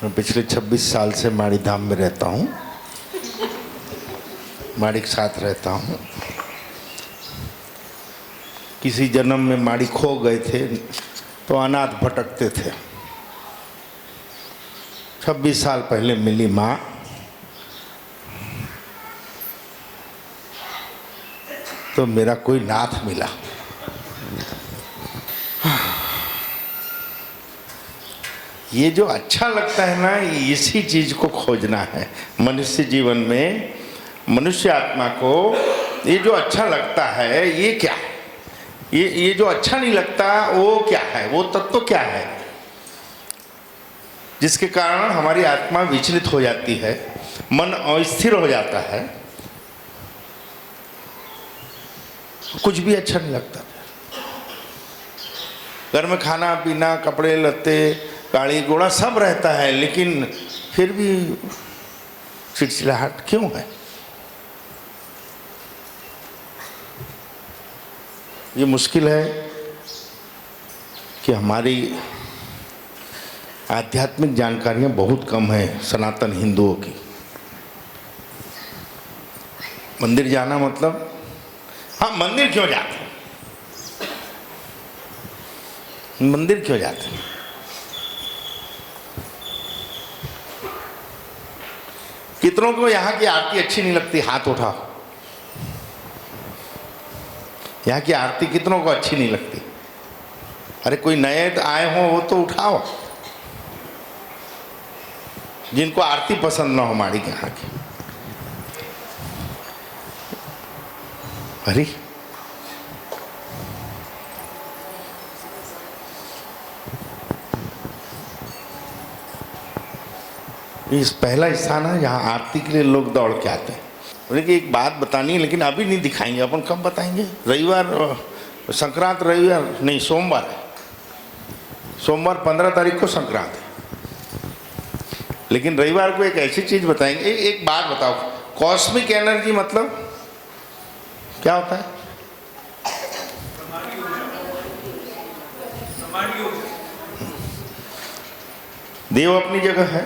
मैं पिछले 26 साल से माड़ी धाम में रहता हूँ, माड़ी के साथ रहता हूँ। किसी जन्म में माड़ी खो गए थे तो अनाथ भटकते थे। 26 साल पहले मिली माँ, तो मेरा कोई नाथ मिला। ये जो अच्छा लगता है ना, इसी चीज को खोजना है मनुष्य जीवन में। मनुष्य आत्मा को ये जो अच्छा लगता है ये क्या है, ये जो अच्छा नहीं लगता वो क्या है, वो तत्व क्या है जिसके कारण हमारी आत्मा विचलित हो जाती है, मन अस्थिर हो जाता है, कुछ भी अच्छा नहीं लगता। घर में खाना पीना, कपड़े लत्ते, गाड़ी घोड़ा सब रहता है, लेकिन फिर भी चिड़चिड़ाहट क्यों है? ये मुश्किल है कि हमारी आध्यात्मिक जानकारियाँ बहुत कम है सनातन हिंदुओं की। मंदिर जाना मतलब, हाँ मंदिर क्यों जाते हैं, मंदिर क्यों जाते हैं? कितनों को यहाँ की आरती अच्छी नहीं लगती? हाथ उठाओ। यहाँ की आरती कितनों को अच्छी नहीं लगती? अरे कोई नए आए हो वो तो उठाओ, जिनको आरती पसंद ना हो माड़ी के यहाँ की। अरे इस पहला स्थान है जहाँ आरती के लिए लोग दौड़ के आते हैं। लेकिन एक बात बतानी है, लेकिन अभी नहीं दिखाएंगे, अपन कब बताएंगे? रविवार, संक्रांत रविवार नहीं, सोमवार है। सोमवार 15 तारीख को संक्रांत है, लेकिन रविवार को एक ऐसी चीज बताएंगे। एक बात बताओ, कॉस्मिक एनर्जी मतलब क्या होता है? देव अपनी जगह है,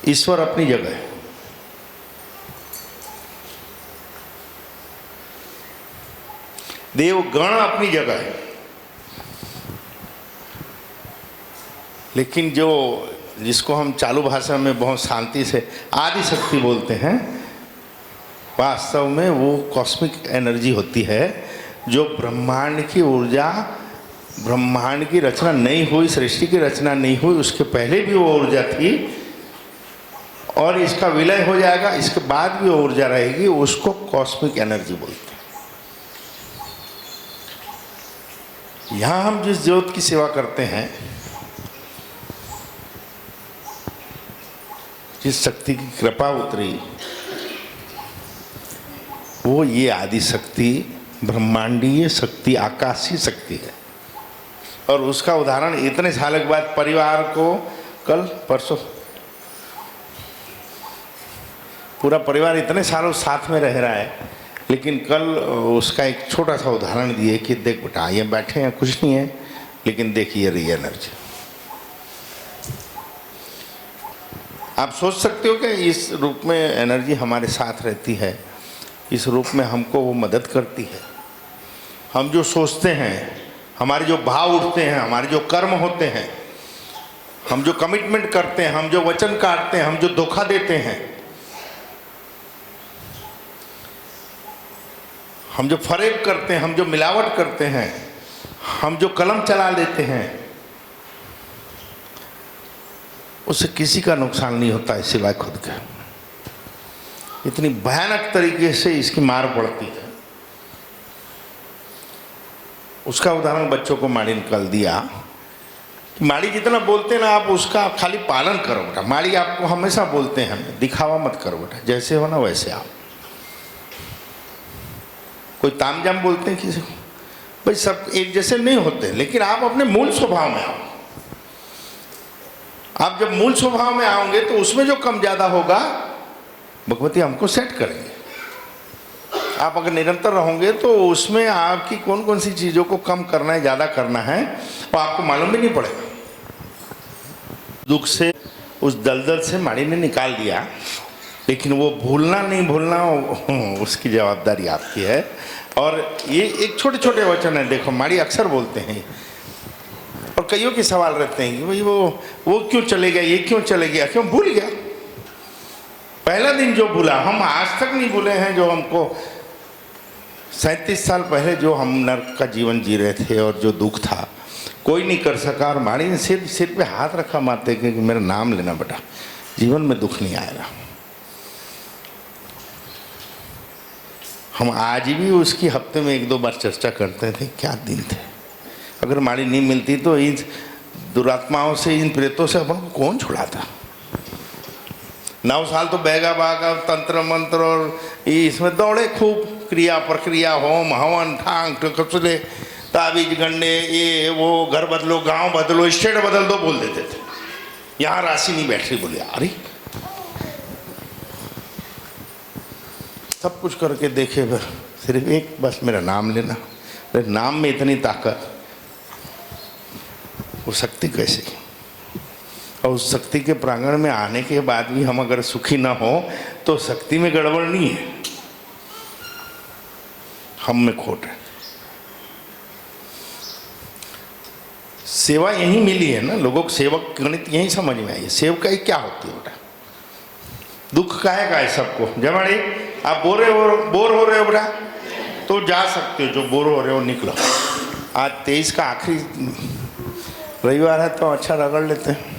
ईश्वर अपनी जगह है। देव गण अपनी जगह है, लेकिन जो जिसको हम चालू भाषा में बहुत शांति से आदि शक्ति बोलते हैं, वास्तव में वो कॉस्मिक एनर्जी होती है जो ब्रह्मांड की ऊर्जा, ब्रह्मांड की रचना नहीं हुई, सृष्टि की रचना नहीं हुई, उसके पहले भी वो ऊर्जा थी और इसका विलय हो जाएगा, इसके बाद भी वो ऊर्जा रहेगी, उसको कॉस्मिक एनर्जी बोलते हैं। यहाँ हम जिस ज्योत की सेवा करते हैं, जिस शक्ति की कृपा उतरी, वो ये आदि शक्ति, ब्रह्मांडीय शक्ति, आकाशीय शक्ति है। और उसका उदाहरण इतने सालों के बाद परिवार को, कल परसों पूरा परिवार इतने सालों साथ में रह रहा है, लेकिन कल उसका एक छोटा सा उदाहरण दिए कि देख बेटा, ये बैठे हैं, कुछ नहीं है, लेकिन देखिए रही एनर्जी। आप सोच सकते हो कि इस रूप में एनर्जी हमारे साथ रहती है, इस रूप में हमको वो मदद करती है। हम जो सोचते हैं, हमारे जो भाव उठते हैं, हमारे जो कर्म होते हैं, हम जो कमिटमेंट करते हैं, हम जो वचन काटते हैं, हम जो धोखा देते हैं, हम जो फरेब करते हैं, हम जो मिलावट करते हैं, हम जो कलम चला लेते हैं, उससे किसी का नुकसान नहीं होता है सिवाय खुद का। इतनी भयानक तरीके से इसकी मार पड़ती है। उसका उदाहरण बच्चों को माड़ी निकाल दिया कि माड़ी जितना बोलते हैं ना, आप उसका खाली पालन करो बेटा। माड़ी आपको हमेशा बोलते हैं, दिखावा मत करो बेटा, जैसे हो ना वैसे आओ। कोई तामझाम बोलते हैं किसी को, भाई सब एक जैसे नहीं होते, लेकिन आप अपने मूल स्वभाव में आओ। आप जब मूल स्वभाव में आओगे तो उसमें जो कम ज्यादा होगा भगवती हमको सेट करेंगे। आप अगर निरंतर रहोगे तो उसमें आपकी कौन कौन सी चीज़ों को कम करना है, ज़्यादा करना है, वो आपको मालूम भी नहीं पड़ेगा। दुख से, उस दलदल से माड़ी ने निकाल दिया, लेकिन वो भूलना नहीं भूलना उसकी जवाबदारी आपकी है। और ये एक छोटे छोटे वचन है, देखो माड़ी अक्सर बोलते हैं और कईयों के सवाल रहते हैं कि भाई वो क्यों चले गया, ये क्यों चले गया, क्यों भूल गया। पहला दिन जो भूला, हम आज तक नहीं भूले हैं। जो हमको 37 साल पहले जो हम नर्क का जीवन जी रहे थे और जो दुख था कोई नहीं कर सका, और माड़ी ने सिर पे हाथ रखा मारते कि मेरा नाम लेना बेटा, जीवन में दुख नहीं आएगा। हम आज भी उसकी हफ्ते में 1-2 बार चर्चा करते थे, क्या दिन थे। अगर माड़ी नहीं मिलती तो इन दुरात्माओं से, इन प्रेतों से अपन को कौन छुड़ाता। 9 साल तो बैगा बागा तंत्र मंत्र और इसमें दौड़े खूब, क्रिया प्रक्रिया, होम हवन ठांग कचले ताबीज गंडे, ये वो, घर बदलो, गांव बदलो, स्टेट बदल दो बोल देते थे। यहाँ राशि नहीं बैठ रही, बोले अरे सब कुछ करके देखे, सिर्फ एक बस मेरा नाम लेना। मेरे नाम में इतनी ताकत, वो शक्ति कैसे। और उस शक्ति के प्रांगण में आने के बाद भी हम अगर सुखी ना हो तो शक्ति में गड़बड़ नहीं है, हम में खोट है। सेवा यही मिली है ना, लोगों को सेवक गणित यही समझ में आई है। सेवकाई क्या होती है बेटा, दुख का है सबको। जमाड़ी आप बोर हो रहे हो बेटा, तो जा सकते हो, जो बोर हो रहे हो निकलो। आज 23 का आखिरी रविवार है तो अच्छा रगड़ लेते हैं।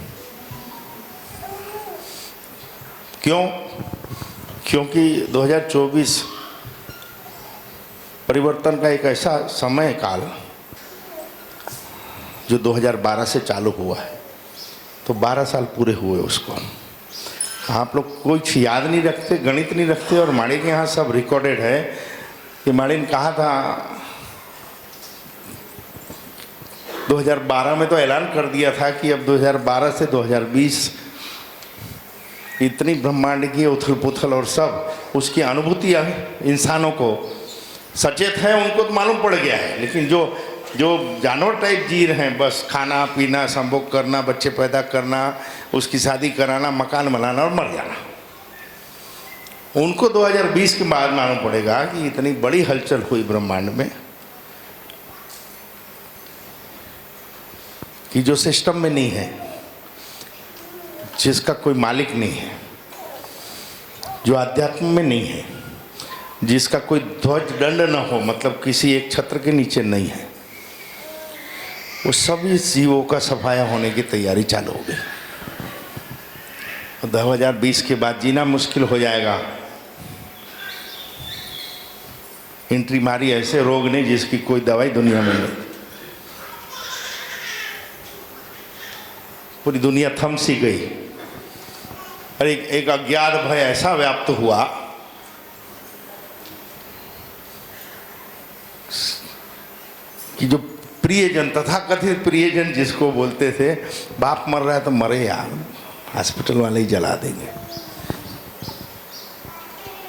क्यों? क्योंकि 2024 परिवर्तन का एक ऐसा समय काल जो 2012 से चालू हुआ है, तो 12 साल पूरे हुए उसको। आप लोग कुछ याद नहीं रखते, गणित नहीं रखते, और माड़ी के यहाँ सब रिकॉर्डेड है कि माड़ी ने कहा था 2012 में, तो ऐलान कर दिया था कि अब 2012 से 2020 इतनी ब्रह्मांड की उथल पुथल और सब उसकी अनुभूतियाँ इंसानों को सचेत है, उनको तो मालूम पड़ गया है। लेकिन जो जानवर टाइप जी रहे हैं, बस खाना पीना, संभोग करना, बच्चे पैदा करना, उसकी शादी कराना, मकान बनाना और मर जाना, उनको 2020 के बाद मालूम पड़ेगा कि इतनी बड़ी हलचल हुई ब्रह्मांड में कि जो सिस्टम में नहीं है, जिसका कोई मालिक नहीं है, जो अध्यात्म में नहीं है, जिसका कोई ध्वज दंड न हो, मतलब किसी एक छत्र के नीचे नहीं है, वो सभी जीवों का सफाया होने की तैयारी चालू हो गई। 2020 के बाद जीना मुश्किल हो जाएगा। एंट्री मारी ऐसे रोग ने जिसकी कोई दवाई दुनिया में नहीं। पूरी दुनिया थम सी गई। और एक अज्ञात भय ऐसा व्याप्त हुआ कि जो प्रियजन, तथाकथित प्रियजन जिसको बोलते थे, बाप मर रहा है तो मरे यार, हॉस्पिटल वाले ही जला देंगे।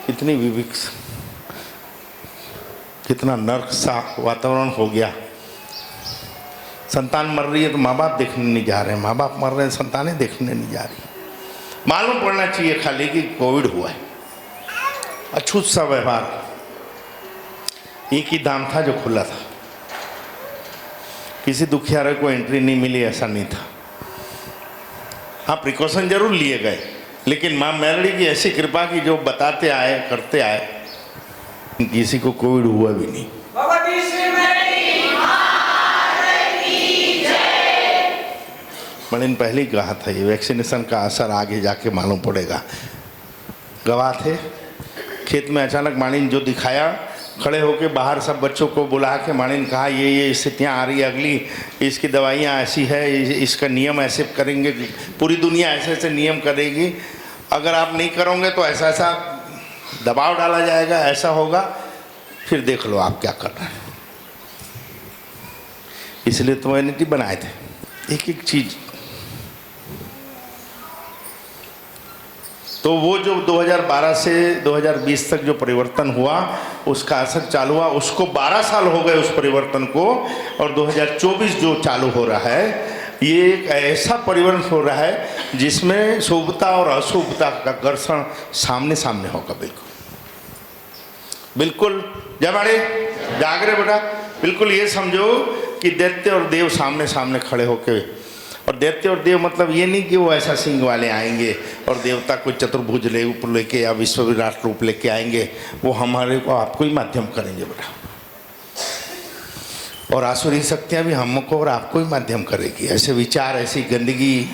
कितनी विविक्स, कितना नर्क सा वातावरण हो गया। संतान मर रही है तो माँ बाप देखने नहीं जा रहे हैं, माँ बाप मर रहे हैं संतानें देखने नहीं जा रही। मालूम पड़ना चाहिए खाली कि कोविड हुआ है। अछूत सा व्यवहार, एक ही दाम था जो खुला था, किसी दुखियारे को एंट्री नहीं मिली, ऐसा नहीं था। हाँ, प्रिकॉशन जरूर लिए गए, लेकिन माँ मेलडी की ऐसी कृपा की जो बताते आए, करते आए, किसी को कोविड हुआ भी नहीं। मैंने पहले ही कहा था ये वैक्सीनेशन का असर आगे जाके मालूम पड़ेगा। गवाह थे खेत में, अचानक मानी जो दिखाया, खड़े होके बाहर सब बच्चों को बुला के मानी ने कहा ये स्थितियाँ आ रही है, अगली इसकी दवाइयाँ ऐसी है, इसका नियम ऐसे करेंगे, पूरी दुनिया ऐसे ऐसे नियम करेगी, अगर आप नहीं करोगे तो ऐसा ऐसा दबाव डाला जाएगा, ऐसा होगा, फिर देख लो आप क्या कर रहे हैं। इसलिए तो इम्यूनिटी बनाए थे, एक एक चीज़। तो वो जो 2012 से 2020 तक जो परिवर्तन हुआ, उसका असर चालू हुआ, उसको 12 साल हो गए उस परिवर्तन को, और 2024 जो चालू हो रहा है ये एक ऐसा परिवर्तन हो रहा है जिसमें शुभता और अशुभता का घर्षण सामने सामने होगा। बिल्कुल बिल्कुल जय माड़े जागरे बेटा। बिल्कुल ये समझो कि दैत्य और देव सामने सामने खड़े होके, और दैत्य और देव मतलब ये नहीं कि वो ऐसा सिंह वाले आएंगे और देवता कोई चतुर्भुज ले ऊपर लेके या विश्व विराट रूप लेके आएंगे, वो हमारे को आपको ही माध्यम करेंगे बेटा। और आसुरी शक्तियाँ भी हमको और आपको ही माध्यम करेगी। ऐसे विचार, ऐसी गंदगी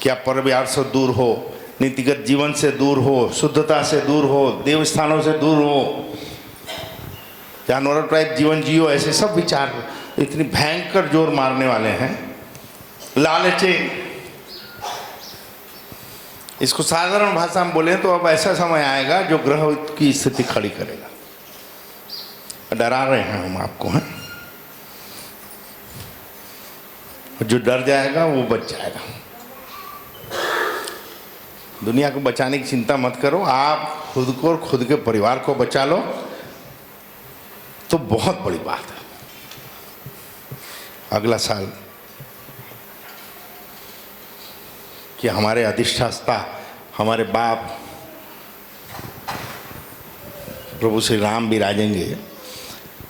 क्या परिवार से दूर हो, नीतिगत जीवन से दूर हो, शुद्धता से दूर हो, देव स्थानों से दूर हो, जानवर टाइप जीवन जियो, ऐसे सब विचार इतनी भयंकर जोर मारने वाले हैं। लालचे, इसको साधारण भाषा में बोले तो अब ऐसा समय आएगा जो ग्रह की स्थिति खड़ी करेगा। डरा रहे हैं हम आपको, हैं? जो डर जाएगा वो बच जाएगा। दुनिया को बचाने की चिंता मत करो, आप खुद को और खुद के परिवार को बचा लो तो बहुत बड़ी बात है। अगला साल कि हमारे अधिष्ठाता, हमारे बाप प्रभु श्री राम विराजेंगे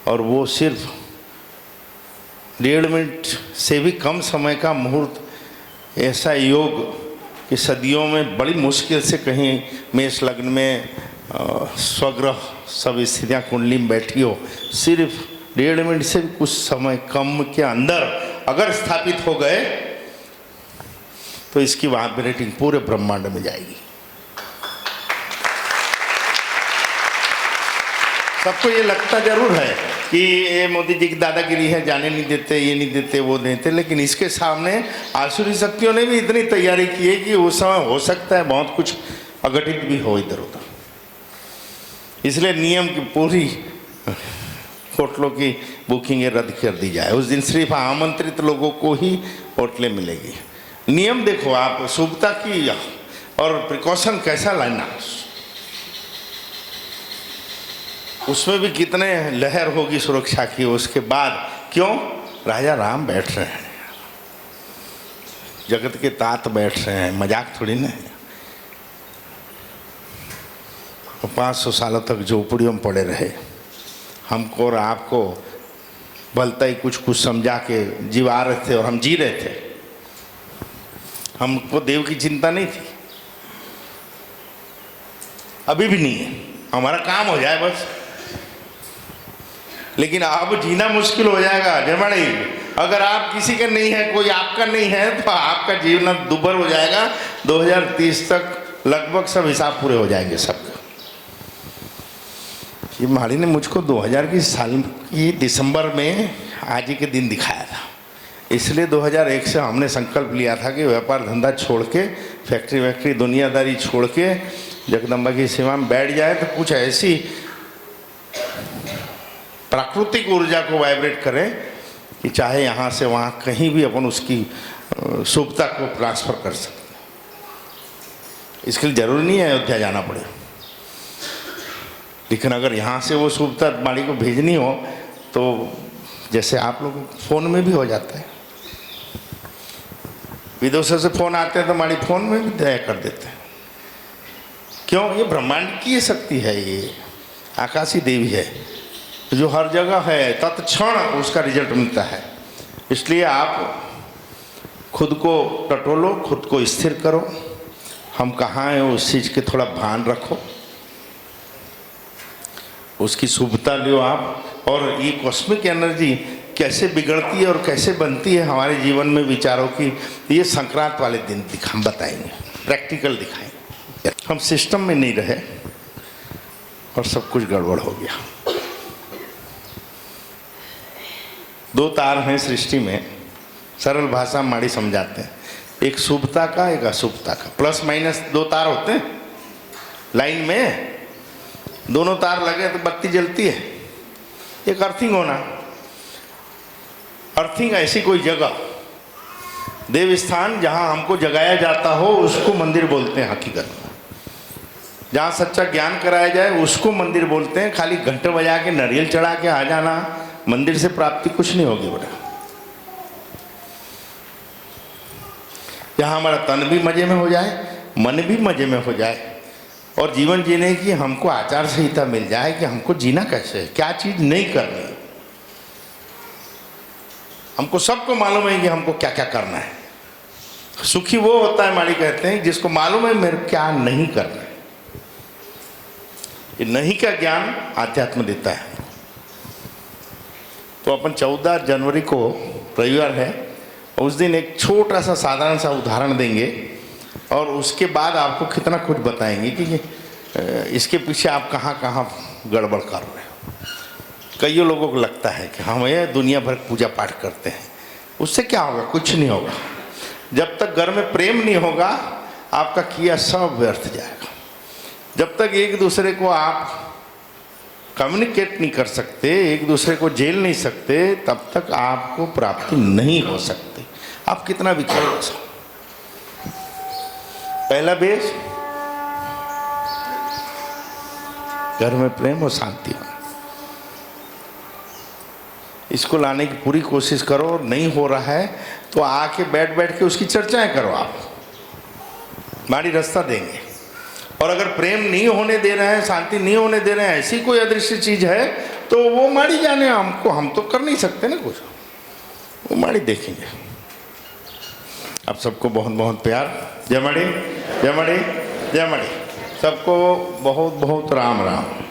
और वो सिर्फ 1.5 मिनट से भी कम समय का मुहूर्त, ऐसा योग कि सदियों में बड़ी मुश्किल से कहीं मेष लग्न में स्वग्रह सब स्थितियाँ कुंडली में बैठी हो, सिर्फ 1.5 मिनट से भी कुछ समय कम के अंदर अगर स्थापित हो गए तो इसकी वाइब्रेटिंग पूरे ब्रह्मांड में जाएगी। सबको ये लगता जरूर है कि ये मोदी जी की दादागिरी है, जाने नहीं देते, ये नहीं देते, वो नहीं देते, लेकिन इसके सामने आसुरी शक्तियों ने भी इतनी तैयारी की है कि उस समय हो सकता है बहुत कुछ अघटित भी हो इधर उधर। इसलिए नियम की पूरी होटलों की बुकिंग रद्द कर दी जाए। उस दिन सिर्फ आमंत्रित लोगों को ही होटलें मिलेगी। नियम देखो आप, शुभता की और प्रिकॉशन कैसा लेना, उसमें भी कितने लहर होगी सुरक्षा की। उसके बाद क्यों राजा राम बैठ रहे हैं, जगत के तात बैठ रहे हैं, मजाक थोड़ी ना है। 500 सालों तक झोपड़ियों में पड़े रहे, हमको और आपको भलता ही कुछ कुछ समझा के जीवा रहे थे और हम जी रहे थे। हमको देव की चिंता नहीं थी, अभी भी नहीं है, हमारा काम हो जाए बस। लेकिन अब जीना मुश्किल हो जाएगा जयमाड़ी। अगर आप किसी का नहीं है, कोई आपका नहीं है, तो आपका जीवन दुर्भर हो जाएगा। 2030 तक लगभग सब हिसाब पूरे हो जाएंगे सबका। ये माड़ी ने मुझको 2000 की साल की दिसंबर में आज ही के दिन दिखाया था, इसलिए 2001 से हमने संकल्प लिया था कि व्यापार धंधा छोड़ के, फैक्ट्री वैक्ट्री दुनियादारी छोड़ के जगदम्बा की सेवा में बैठ जाए तो कुछ ऐसी प्राकृतिक ऊर्जा को वाइब्रेट करें कि चाहे यहाँ से वहाँ कहीं भी अपन उसकी शुभता को ट्रांसफर कर सकते। इसके लिए जरूरी नहीं है अयोध्या जाना पड़े, लेकिन अगर यहाँ से वो शुभता माड़ी को भेजनी हो तो जैसे आप लोग फ़ोन में भी हो जाता है, विदेशों से फ़ोन आते हैं तो माड़ी फ़ोन में भी दया कर देते हैं। क्यों? ये ब्रह्मांड की शक्ति है, ये आकाशी देवी है जो हर जगह है, तत्क्षण उसका रिजल्ट मिलता है। इसलिए आप खुद को टटोलो, खुद को स्थिर करो, हम कहाँ हैं उस चीज़ के थोड़ा भान रखो, उसकी शुभता लो आप। और ये कॉस्मिक एनर्जी कैसे बिगड़ती है और कैसे बनती है हमारे जीवन में विचारों की, ये संक्रांत वाले दिन हम बताएंगे, प्रैक्टिकल दिखाएंगे। हम सिस्टम में नहीं रहे और सब कुछ गड़बड़ हो गया। 2 तार हैं सृष्टि में, सरल भाषा में माड़ी समझाते हैं, एक शुभता का एक अशुभता का। प्लस माइनस 2 तार होते हैं लाइन में, दोनों तार लगे तो बत्ती जलती है। एक अर्थिंग होना, अर्थिंग ऐसी कोई जगह, देव स्थान जहाँ हमको जगाया जाता हो उसको मंदिर बोलते हैं। हकीकत में जहाँ सच्चा ज्ञान कराया जाए उसको मंदिर बोलते हैं। खाली घंटे बजा के नारियल चढ़ा के आ जाना, मंदिर से प्राप्ति कुछ नहीं होगी बेटा। जहाँ हमारा तन भी मज़े में हो जाए, मन भी मज़े में हो जाए, और जीवन जीने की हमको आचार संहिता मिल जाए कि हमको जीना कैसे है, क्या चीज़ नहीं करनी। हमको सबको मालूम है कि हमको क्या क्या करना है। सुखी वो होता है, माड़ी कहते हैं, जिसको मालूम है मेरे क्या नहीं करना है। ये नहीं का ज्ञान आध्यात्म देता है। तो अपन 14 जनवरी को रविवार है, उस दिन एक छोटा सा साधारण सा उदाहरण देंगे और उसके बाद आपको कितना कुछ बताएंगे कि इसके पीछे आप कहाँ कहाँ गड़बड़ कर रहे हो। कई लोगों को लगता है कि हम ये दुनिया भर पूजा पाठ करते हैं, उससे क्या होगा? कुछ नहीं होगा। जब तक घर में प्रेम नहीं होगा, आपका किया सब व्यर्थ जाएगा। जब तक एक दूसरे को आप कम्युनिकेट नहीं कर सकते, एक दूसरे को झेल नहीं सकते, तब तक आपको प्राप्ति नहीं हो सकती। आप कितना भी करो। पहला बेस, घर में प्रेम और शांति होना। इसको लाने की पूरी कोशिश करो। नहीं हो रहा है तो आके बैठ बैठ के उसकी चर्चाएं करो। आप हमारी रास्ता देंगे। और अगर प्रेम नहीं होने दे रहे हैं, शांति नहीं होने दे रहे हैं, ऐसी कोई अदृश्य चीज है तो वो माड़ी जाने, हमको, हम तो कर नहीं सकते ना कुछ, वो माड़ी देखेंगे। आप सबको बहुत बहुत प्यार। जय मणि, जय मणि, जय मणि। सबको बहुत बहुत राम राम।